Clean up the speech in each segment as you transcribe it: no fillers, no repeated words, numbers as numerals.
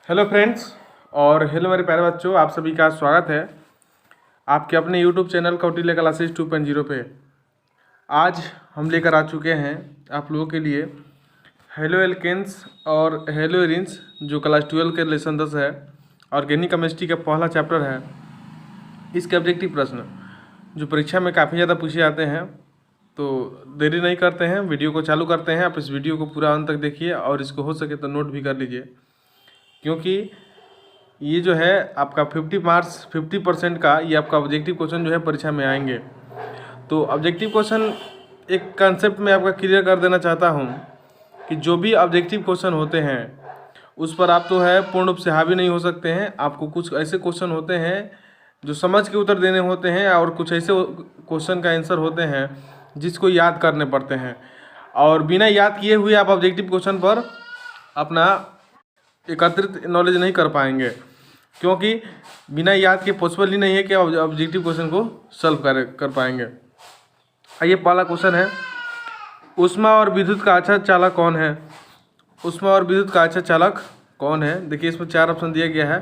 Hello friends और hello मेरे प्यारे बच्चों, आप सभी का स्वागत है आपके अपने यूट्यूब चैनल कौटिल्य क्लासेस 2.0 पे। आज हम लेकर आ चुके हैं आप लोगों के लिए हेलो एल्केन्स और हेलो एरिन्स, जो क्लास 12 के लेसन 10 है, ऑर्गेनिक केमिस्ट्री का पहला चैप्टर है। इसके ऑब्जेक्टिव प्रश्न जो परीक्षा में काफ़ी ज़्यादा पूछे जाते हैं, तो देरी नहीं करते हैं, वीडियो को चालू करते हैं। आप इस वीडियो को पूरा अंत तक देखिए और इसको हो सके तो नोट भी कर लीजिए, क्योंकि ये जो है आपका 50% का ये आपका ऑब्जेक्टिव क्वेश्चन जो है परीक्षा में आएंगे। तो ऑब्जेक्टिव क्वेश्चन एक कंसेप्ट में आपका क्लियर कर देना चाहता हूँ कि जो भी ऑब्जेक्टिव क्वेश्चन होते हैं उस पर आप तो है पूर्ण रूप से हावी नहीं हो सकते हैं। आपको कुछ ऐसे क्वेश्चन होते हैं जो समझ के उत्तर देने होते हैं, और कुछ ऐसे क्वेश्चन का आंसर होते हैं जिसको याद करने पड़ते हैं, और बिना याद किए हुए आप ऑब्जेक्टिव क्वेश्चन पर अपना एकत्रित नॉलेज नहीं कर पाएंगे, क्योंकि बिना याद के पॉसिबल ही नहीं है कि ऑब्जेक्टिव क्वेश्चन को सॉल्व कर पाएंगे। आइए, पहला क्वेश्चन है, ऊष्मा और विद्युत का अच्छा चालक कौन है? ऊष्मा और विद्युत का अच्छा चालक कौन है? देखिए, इसमें 4 ऑप्शन दिया गया है,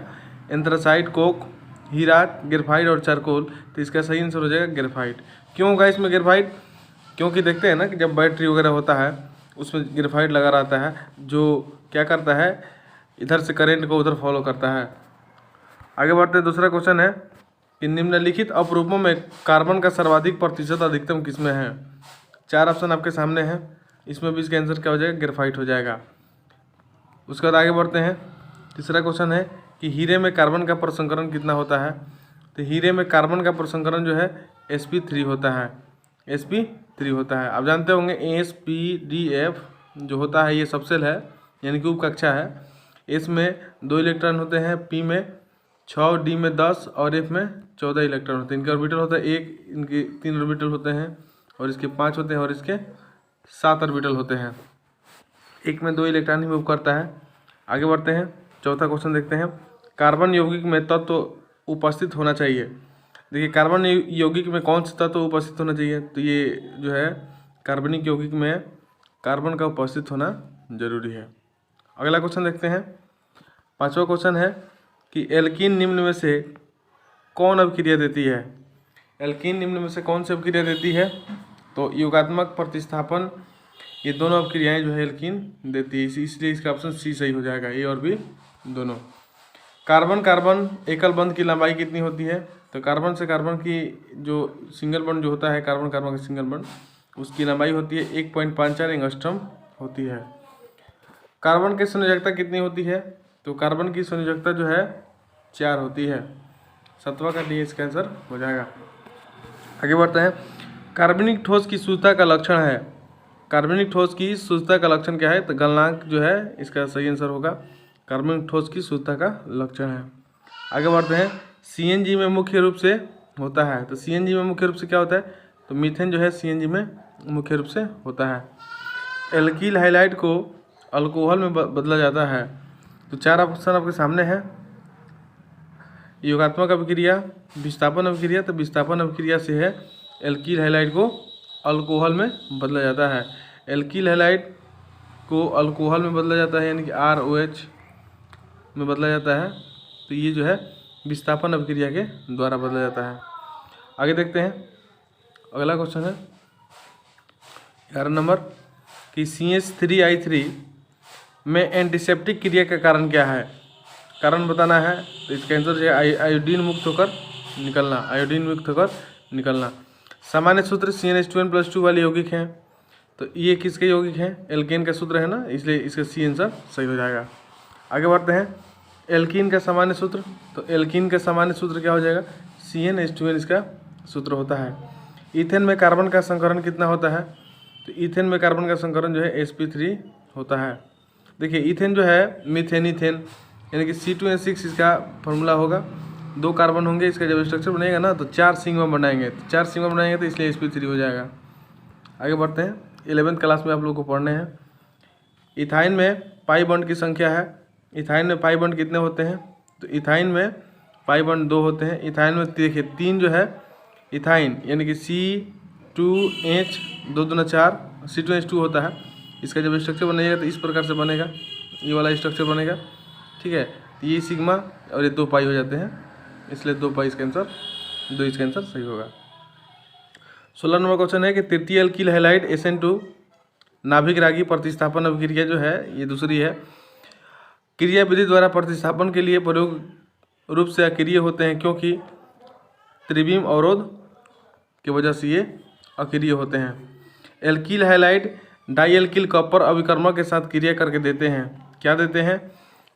एंथ्रासाइट, कोक, हीरा, ग्रेफाइट और चारकोल। तो इसका सही आंसर हो जाएगा ग्रेफाइट। क्यों होगा इसमें ग्रेफाइट? क्योंकि देखते हैं ना कि जब बैटरी वगैरह होता है उसमें ग्रेफाइट लगा रहता है, जो क्या करता है, इधर से करंट को उधर फॉलो करता है। आगे बढ़ते हैं, दूसरा क्वेश्चन है कि निम्नलिखित अपरूपों में कार्बन का सर्वाधिक प्रतिशत अधिकतम किसमें है? 4 ऑप्शन आपके सामने हैं, इसमें भी इसका आंसर क्या हो जाएगा? ग्रेफाइट हो जाएगा। उसके बाद आगे बढ़ते हैं, तीसरा क्वेश्चन है कि हीरे में कार्बन का प्रसंकरण कितना होता है? तो हीरे में कार्बन का प्रसंकरण जो है sp3 होता है। sp3 होता है। आप जानते होंगे AsPdF जो होता है ये सबसेल है, यानी कि उप कक्षा है। S में 2 इलेक्ट्रॉन होते हैं, P में 6, D में 10 और F में 14 इलेक्ट्रॉन होते हैं। इनके ऑर्बिटल होता है 1, इनके 3 ऑर्बिटल होते हैं, और इसके 5 होते हैं, और इसके 7 ऑर्बिटल होते हैं। एक में 2 इलेक्ट्रॉन ही मूव करता है। आगे बढ़ते हैं, चौथा क्वेश्चन देखते हैं, कार्बन यौगिक में तत्व उपस्थित होना चाहिए। देखिए, कार्बन यौगिक में कौन सा तत्व उपस्थित होना चाहिए? तो ये जो है कार्बनिक यौगिक में कार्बन का उपस्थित होना जरूरी है। अगला क्वेश्चन देखते हैं, पांचवा क्वेश्चन है कि एल्कीन निम्न में से कौन अभिक्रिया देती है? एल्कीन निम्न में से कौन सी अभिक्रिया देती है? तो योगात्मक, प्रतिस्थापन, ये दोनों अभिक्रियाएं जो है एल्कीन देती है, इसलिए इसका ऑप्शन सी सही हो जाएगा, ए और बी दोनों। कार्बन कार्बन एकल बंध की लंबाई कितनी होती है? तो कार्बन से कार्बन की जो सिंगल बंड जो होता है, कार्बन कार्बन का सिंगल बंड, उसकी लंबाई होती है 1.54 एंगस्ट्रॉम होती है। कार्बन की संयोजकता कितनी होती है? तो कार्बन की संयोजकता जो है 4 होती है। 7वां का डी इसका आंसर हो जाएगा। आगे बढ़ते हैं, कार्बनिक ठोस की शुद्धता का लक्षण है। कार्बनिक ठोस की शुद्धता का लक्षण क्या है? तो गलनांक जो है इसका सही आंसर होगा। कार्बनिक ठोस की शुद्धता का लक्षण है। आगे बढ़ते हैं, CNG में मुख्य रूप से होता है। तो CNG में मुख्य रूप से क्या होता है? तो मीथेन जो है CNG में मुख्य रूप से होता है। एल्कील हाइलाइट को अल्कोहल में बदला जाता है। तो 4 ऑप्शन आपके सामने हैं, योगात्मक अभिक्रिया, विस्थापन अभिक्रिया। तो विस्थापन अभिक्रिया से है एल्कील हाइलाइट को अल्कोहल में बदला जाता है। एल्कील हाइलाइट को अल्कोहल में बदला जाता है, यानी कि ROH में बदला जाता है। तो ये जो है विस्थापन अभिक्रिया के द्वारा बदला जाता है। आगे देखते हैं, अगला क्वेश्चन है 11 नंबर कि CH3I3 में एंटीसेप्टिक क्रिया का कारण क्या है? कारण बताना है। तो इसका आंसर जो है आयोडीन मुक्त होकर निकलना, आयोडीन मुक्त होकर निकलना। सामान्य सूत्र CnH2n+2 वाले यौगिक हैं। तो ये किसके यौगिक हैं? एल्केन का सूत्र है ना, इसलिए इसका सी आंसर सही हो जाएगा। आगे बढ़ते हैं, एल्कीन का सामान्य सूत्र। तो एल्कीन का सामान्य सूत्र क्या हो जाएगा? CnH2n इसका सूत्र होता है। ईथेन में कार्बन का संकरण कितना होता है? तो ईथेन में कार्बन का संकरण जो है sp3 होता है। देखिए, ईथेन जो है मीथेन ईथेन, यानी कि C2H6 इसका फॉर्मूला होगा। 2 कार्बन होंगे, इसका जब स्ट्रक्चर बनेगा ना तो 4 सिग्मा बनाएंगे, तो 4 सिग्मा बनाएंगे तो इसलिए sp3 हो जाएगा। आगे बढ़ते हैं, 11वीं क्लास में आप लोग को पढ़ने हैं। इथाइन में पाई बॉन्ड की संख्या है। इथाइन में पाई बॉन्ड कितने होते हैं? तो इथाइन में पाई बॉन्ड 2 होते हैं। इथाइन में देखिए 3 जो है इथाइन, यानी कि C2H 2 दूना 4 C2H2 होता है। इसका जब स्ट्रक्चर बनेगा तो इस प्रकार से बनेगा, ये वाला स्ट्रक्चर बनेगा, ठीक है। तो ये सिग्मा और ये 2 पाई हो जाते हैं, इसलिए 2 पाई इसका आंसर, 2 इसका आंसर सही होगा। 16 नंबर क्वेश्चन है कि तृतीय एल्किल हैलाइड SN2 नाभिक रागी प्रतिस्थापन अभिक्रिया जो है ये दूसरी है। क्रिया विधि द्वारा प्रतिस्थापन के लिए प्रयोग रूप से अक्रिय होते हैं क्योंकि त्रिविम अवरोध की वजह से ये अक्रिय होते हैं। Alkyl halide dialkyl copper अभिकर्मक के साथ क्रिया करके देते हैं, क्या देते हैं,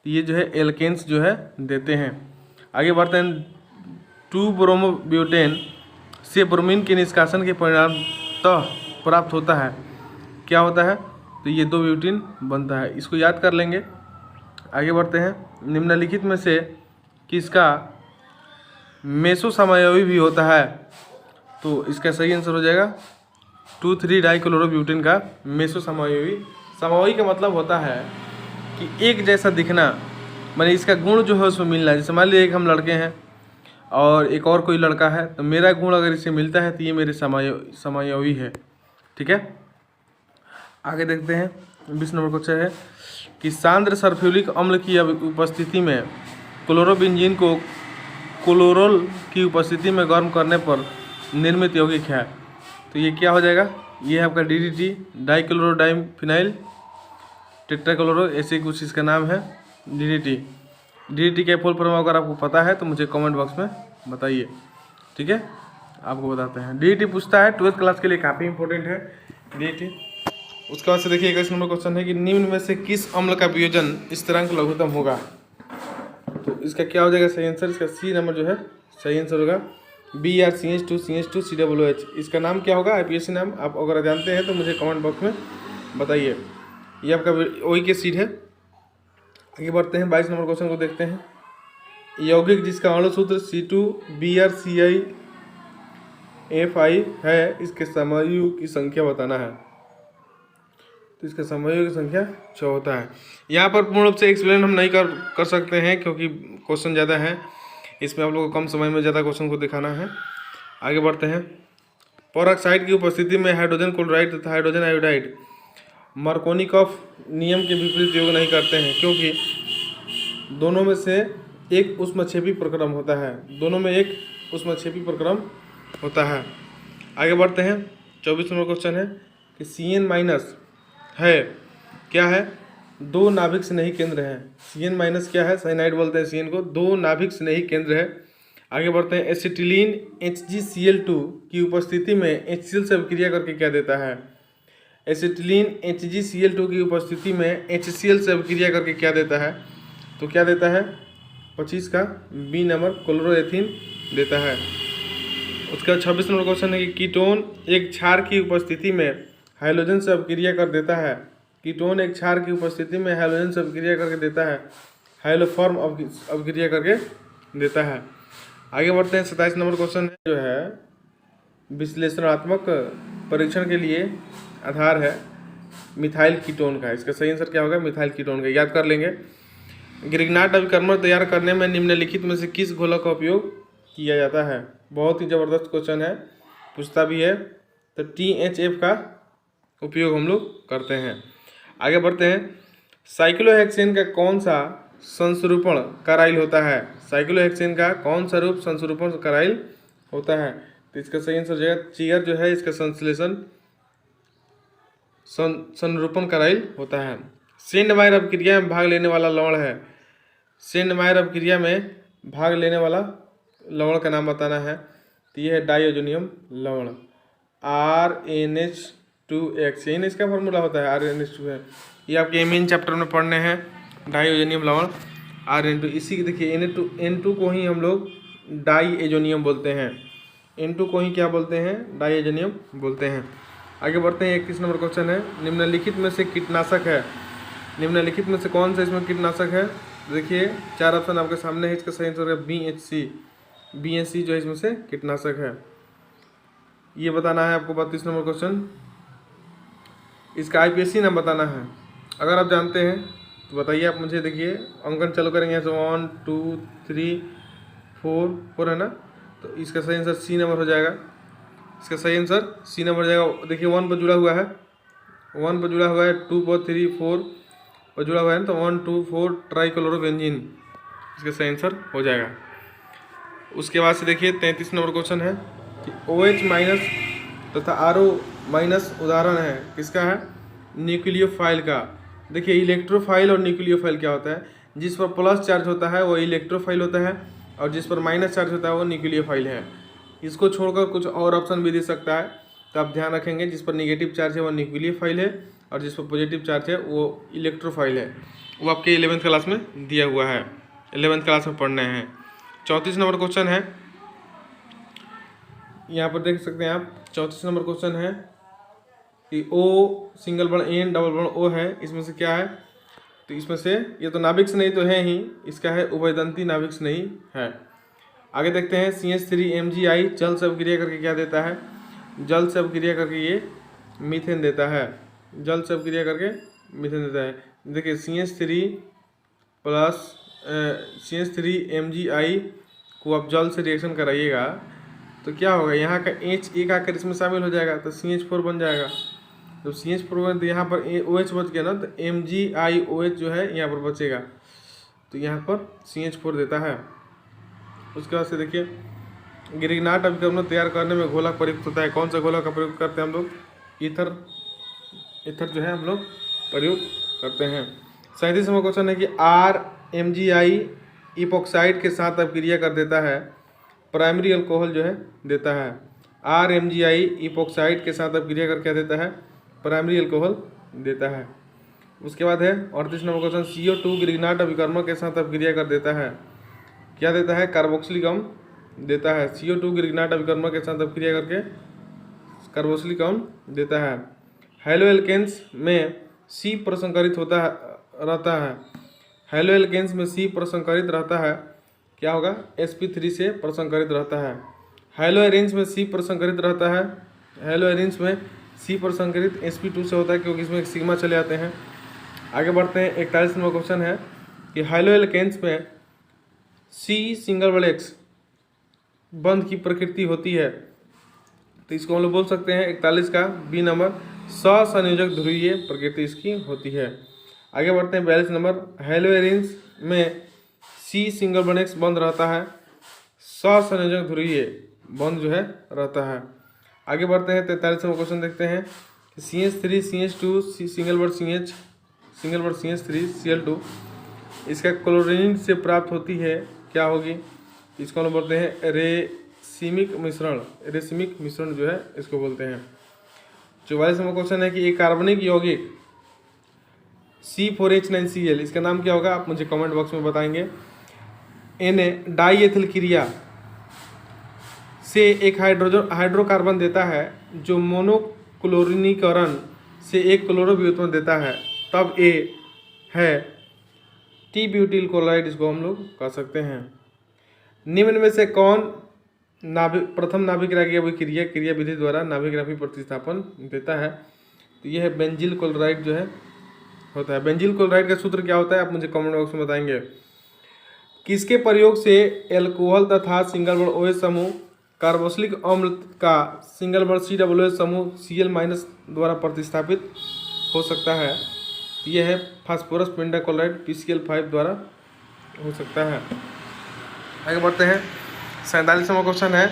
ये जो है एल्केन्स जो है देते हैं। आगे बढ़ते हैं, 2 ब्रोमोब्यूटेन से ब्रोमीन के निष्कासन के परिणामतः प्राप्त होता है, क्या होता है, तो ये 2 ब्यूटीन बनता है, इसको याद कर लेंगे। आगे बढ़ते हैं, निम्नलिखित में से किसका मेसो समायोगी भी होता है, तो इसका सही आंसर हो जाएगा 2,3 डाइक्लोरोब्यूटेन का मेसो समायोगी। समायोगी का मतलब होता है कि एक जैसा दिखना, माने इसका गुण जो है उसमें मिलना। जैसे मान लीजिए एक हम लड़के हैं और एक और कोई लड़का है, तो मेरा गुण अगर इससे मिलता है तो ये मेरे समायोगी है, ठीक है। आगे देखते हैं, 20 नंबर क्वेश्चन है कि सांद्र सल्फ्यूरिक अम्ल की उपस्थिति में क्लोरोबेंजीन को क्लोरोल की उपस्थिति में गर्म करने पर निर्मित यौगिक है, तो ये क्या हो जाएगा, ये है आपका DDT डाइक्लोरोडाइफिनाइल टेट्राक्लोरो, ऐसे कुछ इसका नाम है DDT के फुल फॉर्म अगर आपको पता है तो मुझे कमेंट बॉक्स में बताइए, ठीक है, आपको बताते हैं। DDT पूछता है 12th क्लास के लिए, काफ़ी इंपॉर्टेंट है DDT। उसके बाद से देखिए 21 नंबर क्वेश्चन है कि निम्न में से किस अम्ल का वियोजन स्थिरांक लघुत्तम होगा, तो इसका क्या हो जाएगा सही आंसर, इसका सी नंबर जो है सही आंसर होगा BrCH2CH2COOH। इसका नाम क्या होगा, IPSC नाम, आप अगर जानते हैं तो मुझे कमेंट बॉक्स में बताइए। ये आपका OE के सीट है। आगे बढ़ते हैं, 22 नंबर क्वेश्चन को देखते हैं। यौगिक जिसका अणु सूत्र C2BrClFi है, इसके समूह की संख्या बताना है, तो इसके समूह की संख्या 6 होता है। यहाँ पर पूर्ण रूप से एक्सप्लेन हम नहीं कर सकते हैं क्योंकि क्वेश्चन ज़्यादा है, इसमें आप लोगों को कम समय में ज़्यादा क्वेश्चन को दिखाना है। आगे बढ़ते हैं, परऑक्साइड की उपस्थिति में हाइड्रोजन क्लोराइड तथा हाइड्रोजन आयोडाइड मार्कोनिकॉफ नियम के विपरीत प्रयोग नहीं करते हैं क्योंकि दोनों में से एक ऊष्मक्षेपी प्रक्रम होता है, दोनों में एक ऊष्मक्षेपी प्रक्रम होता है। आगे बढ़ते हैं, 24 नंबर क्वेश्चन है कि CN- है क्या है, 2 नाभिक स्नेही केंद्र है। CN- क्या है, साइनाइड बोलते हैं CN को, 2 नाभिक स्नेही केंद्र है। आगे बढ़ते हैं, एसिटिलीन HgCl2 की उपस्थिति में HCl से अभिक्रिया करके क्या देता है, एसिटिलीन HgCl2 की उपस्थिति में HCl से अभिक्रिया करके क्या देता है, तो क्या देता है 25 का B नंबर क्लोरोएथीन देता है। उसका 26 नंबर क्वेश्चन है कि कीटोन एक क्षार की उपस्थिति में हाइड्रोजन से अभिक्रिया कर देता है, कीटोन एक क्षार की उपस्थिति में हाइड्रोजन से अभिक्रिया करके देता है, हाइलोफॉर्म अभिक्रिया करके देता है। आगे बढ़ते हैं, 27 नंबर क्वेश्चन है जो है विश्लेषणात्मक परीक्षण के लिए आधार है मिथाइल कीटोन का, इसका सही आंसर क्या होगा, मिथाइल कीटोन का, याद कर लेंगे। ग्रिग्नार्ड अभिकर्मक तैयार करने में निम्नलिखित में से किस घोलक का उपयोग किया जाता है, बहुत ही ज़बरदस्त क्वेश्चन है, पूछता भी है, तो THF का उपयोग हम लोग करते हैं। आगे बढ़ते हैं, साइक्लोहेक्सेन का कौन सा संस्रूपण कराइल होता है, साइक्लोहेक्सेन का कौन सा रूप संस्रूपण कराइल होता है, तो इसका सही आंसर जो है चीयर जो है इसका संश्लेषण संरूपण कराइल होता है। सेंडमायर अभिक्रिया में भाग लेने वाला लवण है, सेंडमायर अभिक्रिया में भाग लेने वाला लवण का नाम बताना है, तो ये है डाइओजोनियम लवण, RNH2X, यही इसका फॉर्मूला होता है RNH2 है, ये आपके एमीन चैप्टर में पढ़ने हैं, डाइओजोनियम लवण RN2। इसी के देखिए N2 को ही हम लोग डाइएजोनियम बोलते हैं, N2 को ही क्या बोलते हैं, डाइएजोनियम बोलते हैं। आगे बढ़ते हैं, 21 नंबर क्वेश्चन है, निम्नलिखित में से कीटनाशक है, निम्नलिखित में से कौन सा इसमें कीटनाशक है, देखिए 4 ऑप्शन आपके सामने है, इसका सही आंसर है BHC जो है इसमें से कीटनाशक है, ये बताना है आपको। 32 नंबर क्वेश्चन, इसका IPSC नाम बताना है, अगर आप जानते हैं तो बताइए आप मुझे। देखिए अंकन चालू करेंगे, 1 2 3 4 है ना, तो इसका सही आंसर C नंबर हो जाएगा, इसका सही आंसर C नंबर हो जाएगा। देखिए 1 पर जुड़ा हुआ है, 1 पर जुड़ा हुआ है, 2 पर 3 4 पर जुड़ा हुआ है, तो 1 2 4 ट्राइक्लोरोबेंजीन, इसका सही आंसर हो जाएगा। उसके बाद से देखिए 33 नंबर क्वेश्चन है कि OH माइनस तथा RO माइनस उदाहरण है किसका है, न्यूक्लियोफाइल का। देखिए इलेक्ट्रोफाइल और न्यूक्लियोफाइल क्या होता है, जिस पर प्लस चार्ज होता है वो इलेक्ट्रोफाइल होता है और जिस पर माइनस चार्ज होता है वो न्यूक्लियोफाइल है। इसको छोड़कर कुछ और ऑप्शन भी दे सकता है, तो आप ध्यान रखेंगे जिस पर निगेटिव चार्ज है वो न्यूक्लियोफाइल है और जिस पर पॉजिटिव चार्ज है वो इलेक्ट्रोफाइल है। वो आपके 11th क्लास में दिया हुआ है, 11th क्लास में पढ़ने हैं। 34 नंबर क्वेश्चन है, यहाँ पर देख सकते हैं आप। 34 नंबर क्वेश्चन है कि O single bond N double bond O है, इसमें से क्या है, तो इसमें से ये तो नाभिक से नहीं तो है ही, इसका है उभयदंती नाभिक से नहीं है। आगे देखते हैं CH3MgI जल से अभिक्रिया करके क्या देता है, जल से अभिक्रिया करके ये मीथेन देता है, जल से अभिक्रिया करके मीथेन देता है। देखिए CH3MgI को आप जल से रिएक्शन कराइएगा तो क्या होगा, यहाँ का H एक आकर इसमें शामिल हो जाएगा तो CH4 बन जाएगा। तो CH4 बन तो यहाँ पर OH बच गया ना, तो MgIOH जो है यहाँ पर बचेगा, तो यहाँ पर CH4 देता है। उसके बाद से देखिए गिरिग्नाट अभिकर्मक तैयार करने में घोला प्रयुक्त होता है, कौन सा घोला का प्रयोग करते हैं हम लोग, ईथर जो है हम लोग प्रयोग करते हैं। 37 नंबर क्वेश्चन है कि RMgI इपोक्साइड के साथ अभिक्रिया कर देता है, प्राइमरी अल्कोहल जो है देता है। RMgI इपोक्साइड के साथ अभिक्रिया कर क्या देता है, प्राइमरी अल्कोहल देता है। उसके बाद है 38 नंबर क्वेश्चन, CO2 गिरिग्नाट अभिकर्मक के साथ अभिक्रिया कर देता है, क्या देता है, कार्बोक्सिलिक अम्ल देता है। CO2 गिरिग्नाट अभिकर्मक के साथ अभिक्रिया करके कार्बोक्सिलिक अम्ल देता है। हेलो एल्केन्स में C प्रसंकरित रहता है, हेलो एल्केन्स में C प्रसंकरित रहता है, क्या होगा, sp3 से प्रसंकरित रहता है। हेलो एरेंज में C प्रसंकरित रहता है, हेलो एरेंज में C प्रसंकरित sp2 से होता है क्योंकि इसमें सिग्मा चले आते हैं। आगे बढ़ते हैं 41 नंबर क्वेश्चन है कि हेलो एल्केन्स में C सिंगल बड़े X बंध की प्रकृति होती है, तो इसको हम लोग बोल सकते हैं 41 का बी नंबर, ससंयोजक ध्रुवीय प्रकृति इसकी होती है। आगे बढ़ते हैं 42 नंबर, हेलो एरेंज में C सिंगल बॉन्ड X बंद रहता है, ससंयोजक ध्रुवीय बंद जो है रहता है। आगे बढ़ते हैं 43 नंबर क्वेश्चन देखते हैं कि CH3 CH2 single bond CH3 Cl2 इसका क्लोरीन से प्राप्त होती है, क्या होगी, इसको हम बोलते हैं रेसिमिक मिश्रण जो है इसको बोलते हैं। 44 नंबर क्वेश्चन है कि एक कार्बनिक यौगिक C4H9Cl इसका नाम क्या होगा, आप मुझे कमेंट बॉक्स में बताएंगे। Na डाईएथिल क्रिया से एक हाइड्रोकार्बन देता है जो मोनोक्लोरीनीकरण से एक क्लोरो भी उत्पन्न देता है, तब A है टी ब्यूटिल क्लोराइड, इसको हम लोग कह सकते हैं। निम्न में से कौन प्रथम नाभिक रागी क्रिया विधि द्वारा नाभिक राशि प्रतिस्थापन देता है, तो यह है बेंजील क्लोराइड जो है होता है। बेंजील क्लोराइड का सूत्र क्या होता है, आप मुझे कमेंट बॉक्स में बताएंगे। किसके प्रयोग से एल्कोहल तथा सिंगल बॉन्ड OH समूह कार्बोक्सिलिक अम्ल का सिंगल बॉन्ड COOH समूह Cl- द्वारा प्रतिस्थापित हो सकता है, तो यह है फास्फोरस पेंटाक्लोराइड PCl5 द्वारा हो सकता है। आगे बढ़ते हैं 47 नंबर क्वेश्चन है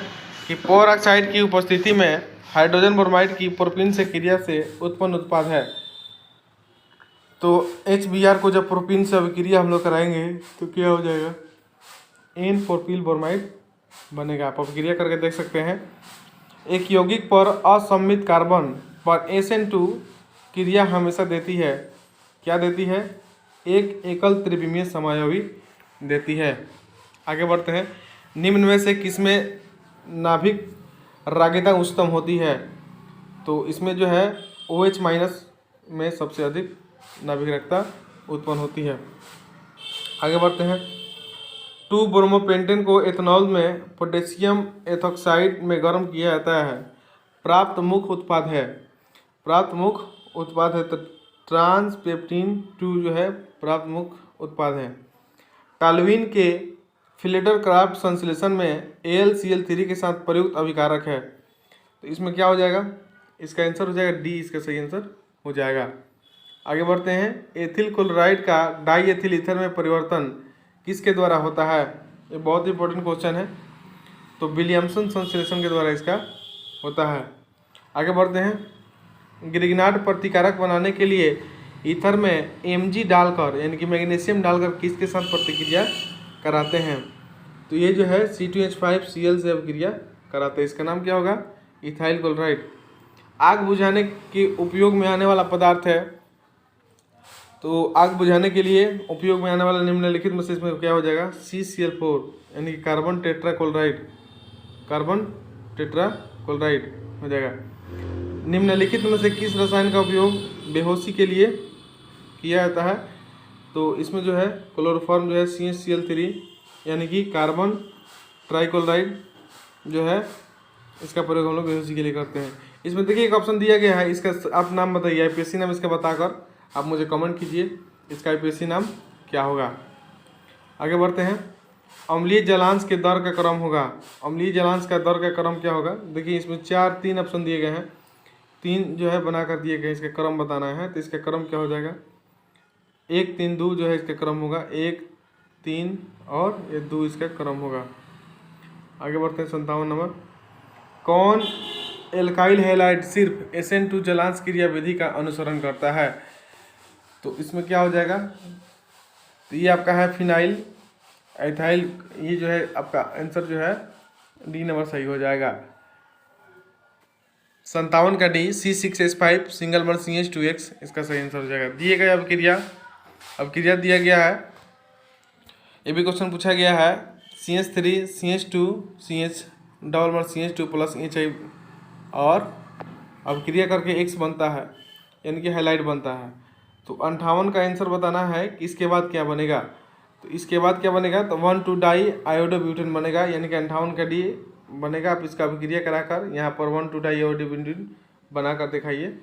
कि पोर ऑक्साइड की उपस्थिति में हाइड्रोजन ब्रोमाइड की प्रोपीन से क्रिया से उत्पन्न उत्पाद है, तो HBr को जब प्रोपीन से अभिक्रिया हम लोग कराएंगे तो क्या हो जाएगा, N प्रोपील ब्रोमाइड बनेगा। आप अभिक्रिया करके देख सकते हैं। एक यौगिक पर असम्मित कार्बन पर SN2 क्रिया हमेशा देती है, क्या देती है, एक एकल त्रिविमीय समायोगी देती है। आगे बढ़ते हैं, निम्न में से किसमें नाभिक रागीता उच्चतम होती है, तो इसमें जो है OH- में सबसे अधिक नाभिक रागीता उत्पन्न होती है। आगे बढ़ते हैं, 2-ब्रोमोपेंटेन को एथेनॉल में पोटेशियम एथोक्साइड में गर्म किया जाता है, प्राप्त मुख्य उत्पाद है, तो ट्रांसपेप्टिन 2 जो है प्राप्त मुख्य उत्पाद है। टालुइन के फिलेटर क्राफ्ट संश्लेषण में AlCl3 के साथ प्रयुक्त अभिकारक है, तो इसमें क्या हो जाएगा, इसका आंसर हो जाएगा डी, इसका सही आंसर हो जाएगा। आगे बढ़ते हैं, एथिल क्लोराइड का डाईएथिल ईथर में परिवर्तन किसके द्वारा होता है? ये बहुत इंपॉर्टेंट क्वेश्चन है। तो विलियमसन संश्लेषण के द्वारा इसका होता है। आगे बढ़ते हैं। ग्रिग्नार्ड प्रतिकारक बनाने के लिए ईथर में Mg डालकर यानी कि मैग्नीशियम डालकर किसके साथ प्रतिक्रिया कराते हैं? तो ये जो है C2H5Cl से अभिक्रिया कराते हैं। इसका नाम क्या होगा? Ethyl chloride. आग बुझाने के उपयोग में आने वाला पदार्थ है। तो आग बुझाने के लिए उपयोग में आने वाला निम्नलिखित में से इसमें क्या हो जाएगा? CCl4 यानी कि कार्बन टेट्राक्लोराइड हो जाएगा। निम्नलिखित में से किस रसायन का उपयोग बेहोशी के लिए किया जाता है? तो इसमें जो है क्लोरोफॉर्म जो है CHCl3 यानी कि कार्बन ट्राइक्लोराइड जो है, इसका प्रयोग हम लोग बेहोशी के लिए करते हैं। इसमें देखिए एक ऑप्शन दिया गया है, इसका आप नाम बताइए, IPSC नाम इसका बताकर आप मुझे कमेंट कीजिए इसका IPSC नाम क्या होगा। आगे बढ़ते हैं। अम्लीय जलांश के दर का क्रम होगा। अम्लीय जलांश का दर का क्रम क्या होगा? देखिए इसमें 3 ऑप्शन दिए गए हैं, 3 जो है बनाकर दिए गए, इसका क्रम बताना है। तो इसका क्रम क्या हो जाएगा? 1 3 2 जो है इसका क्रम होगा, 1 3 और ये 2 इसका क्रम होगा। आगे बढ़ते हैं 57 नंबर। कौन एल्काइल हैलाइड सिर्फ SN2 जलांश क्रिया विधि का अनुसरण करता है? तो इसमें क्या हो जाएगा? तो ये आपका है फिनाइल एथाइल। ये जो है आपका आंसर जो है डी नंबर सही हो जाएगा। 57 का D C6H5 single bond CH2X इसका सही आंसर हो जाएगा। दिए गए अभिक्रिया दिया गया है। ये भी क्वेश्चन पूछा गया है। CH3 CH2 CH double bond CH2 plus HI और अभिक्रिया करके X बनता है यानी कि हैलाइड बनता है। तो 58 का आंसर बताना है कि इसके बाद क्या बनेगा। तो इसके बाद क्या बनेगा? तो 1,2 डाई आयोडोब्यूटेन बनेगा यानी कि 58 का डी बनेगा। आप इसका अभिक्रिया कराकर यहाँ पर 1,2 डाई आयोडोब्यूटेन बनाकर दिखाइए।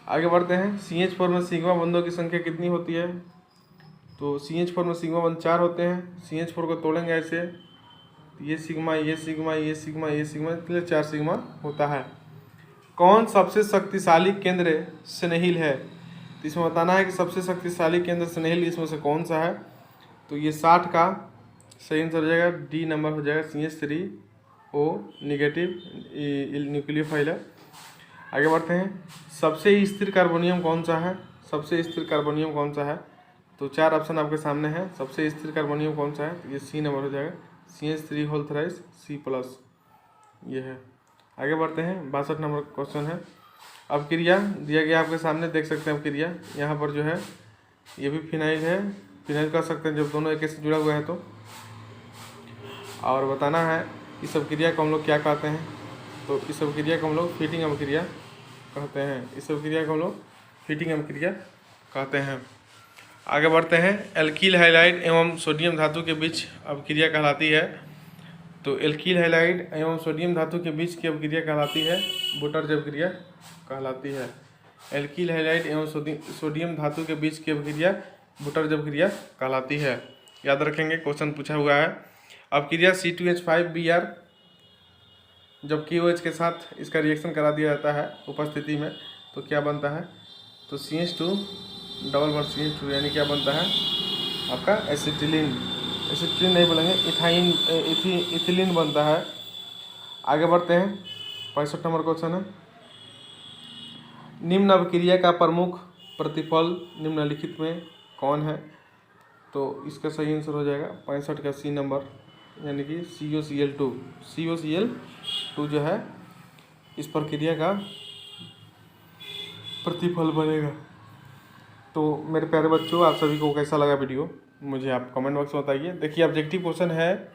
आगे बढ़ते हैं। CH4 में सिग्मा बंधों की संख्या कितनी होती है? तो CH4 में सिग्मा बंध 4 होते हैं। CH4 को तोड़ेंगे ऐसे, ये सिग्मा ये सिग्मा ये सिग्मा ये सिग्मा, इसलिए 4 सिग्मा होता है। कौन सबसे शक्तिशाली केंद्र स्नेहिल है? तो इसमें बताना है कि सबसे शक्तिशाली केंद्र स्नेहिल इसमें से कौन सा है? तो ये 60 का सही आंसर हो जाएगा, डी नंबर हो जाएगा। CH3O निगेटिव न्यूक्लियोफाइल है। आगे बढ़ते हैं। सबसे स्थिर कार्बोनियम कौन सा है? सबसे स्थिर कार्बोनियम कौन सा है? तो 4 ऑप्शन आपके सामने है। सबसे स्थिर कार्बोनियम कौन सा है? तो ये सी नंबर हो जाएगा, CH3 होल थ्राइस C+, ये है। आगे बढ़ते हैं। 62 नंबर क्वेश्चन है। अभिक्रिया दिया गया आपके सामने, देख सकते हैं अभिक्रिया। यहाँ पर जो है ये भी फिनाइल है, फिनाइल कर सकते हैं जब दोनों एक से जुड़ा हुआ है तो। और बताना है इस अभिक्रिया को हम लोग क्या कहते हैं? तो इस अभिक्रिया को हम लोग फीटिंग अभिक्रिया कहते हैं। इस अभिक्रिया को हम लोग फीटिंग अभिक्रिया कहते हैं। आगे बढ़ते हैं। एल्कील हैलाइड एवं सोडियम धातु के बीच अभिक्रिया कहलाती है। तो एल्कील हैलाइड एवं सोडियम धातु के बीच की अभिक्रिया कहलाती है बुटर्ज अभिक्रिया कहलाती है। एल्कील हैलाइड एवं सोडियम धातु के बीच की अभिक्रिया बुटर्ज अभिक्रिया कहलाती है। याद रखेंगे, क्वेश्चन पूछा हुआ है। अभिक्रिया C2H5Br जब KOH के साथ इसका रिएक्शन करा दिया जाता है उपस्थिति में तो क्या बनता है? तो CH2 डबल बॉन्ड CH2 यानी क्या बनता है आपका? एसिटिलीन नहीं बोलेंगे, इथिलीन बनता है। आगे बढ़ते हैं। 65 नंबर क्वेश्चन है। निम्न अभिक्रिया का प्रमुख प्रतिफल निम्नलिखित में कौन है? तो इसका सही आंसर हो जाएगा 65 का C नंबर यानी कि COCl2 जो है इस प्रक्रिया का प्रतिफल बनेगा। तो मेरे प्यारे बच्चों, आप सभी को कैसा लगा वीडियो मुझे आप कमेंट बॉक्स में बताइए। देखिए ऑब्जेक्टिव क्वेश्चन है,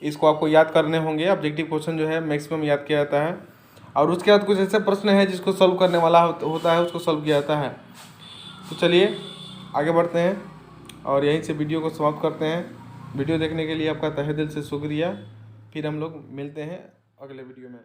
इसको आपको याद करने होंगे। ऑब्जेक्टिव क्वेश्चन जो है मैक्सिमम याद किया जाता है और उसके बाद कुछ ऐसे प्रश्न है जिसको सॉल्व करने वाला होता है, उसको सॉल्व किया जाता है। तो चलिए आगे बढ़ते हैं और यहीं से वीडियो को समाप्त करते हैं। वीडियो देखने के लिए आपका तहे दिल से शुक्रिया। फिर हम लोग मिलते हैं अगले वीडियो में।